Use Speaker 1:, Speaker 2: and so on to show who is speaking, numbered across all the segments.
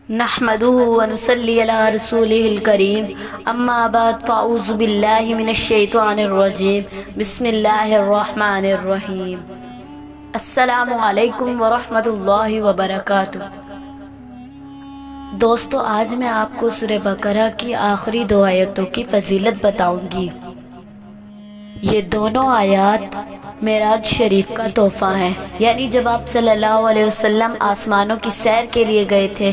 Speaker 1: نحمده ونصلي على رسوله الكريم اما بعد فاعوذ بالله من الشیطان الرجیم بسم اللہ الرحمن الرحیم۔ السلام علیکم ورحمۃ اللہ وبرکاتہ۔ دوستو، آج میں آپ کو سورہ بقرہ کی آخری 2 آیتوں کی فضیلت بتاؤں گی۔ یہ دونوں آیات معراج شریف کا تحفہ ہیں، یعنی جب آپ صلی اللہ علیہ وسلم آسمانوں کی سیر کے لیے گئے تھے،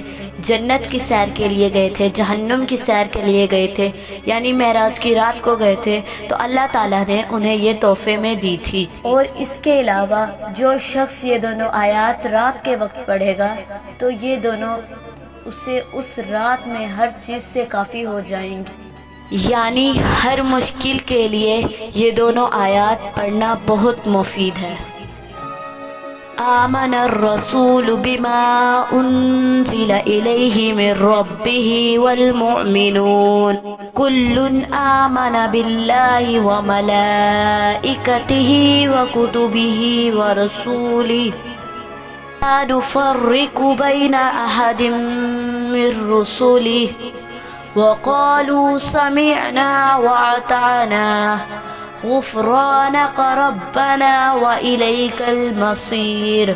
Speaker 1: جنت کی سیر کے لیے گئے تھے، جہنم کی سیر کے لیے گئے تھے، یعنی معراج کی رات کو گئے تھے، تو اللہ تعالیٰ نے انہیں یہ تحفے میں دی تھی۔ اور اس کے علاوہ جو شخص یہ دونوں آیات رات کے وقت پڑھے گا تو یہ دونوں اسے اس رات میں ہر چیز سے کافی ہو جائیں گی، یعنی ہر مشکل کے لیے یہ دونوں آیات پڑھنا بہت مفید ہے۔ آمن الرسول بما انزل الیہ من ربہ والمؤمنون کل آمن باللہ وملائکتہ وکتبہ ورسولہ لا نفرق بین احد من رسلہ وقالوا سمعنا واطعنا غفرانك ربنا وإليك المصير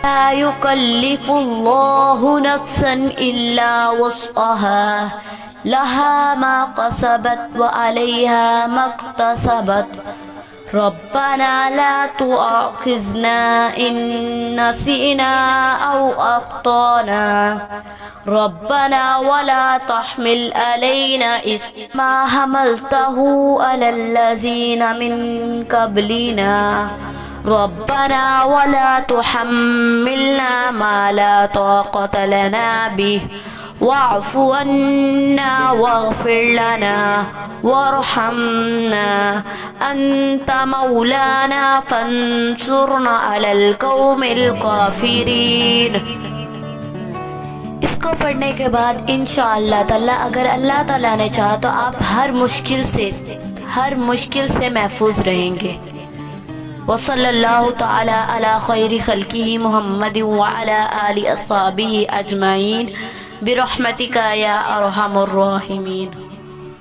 Speaker 1: لا يكلف الله نفسا إلا وسعها لها ما كسبت وعليها ما اكتسبت ربنا لا تؤاخذنا إن نسينا أو أخطأنا ربنا ولا تحمل علينا إصرا ما حملته على الذين من قبلنا ربنا ولا تحملنا ما لا طاقة لنا به واعف عنا واغفر لنا وارحمنا أنت مولانا فانصرنا على القوم الكافرين۔ اس کو پڑھنے کے بعد انشاءاللہ تعالی اگر اللہ تعالیٰ نے چاہا تو آپ ہر مشکل سے محفوظ رہیں گے۔ وصلی اللہ تعالی علی خیر خلقہ محمد وعلی آل اصحابہ اجمعین برحمتک یا ارحم الراحمین۔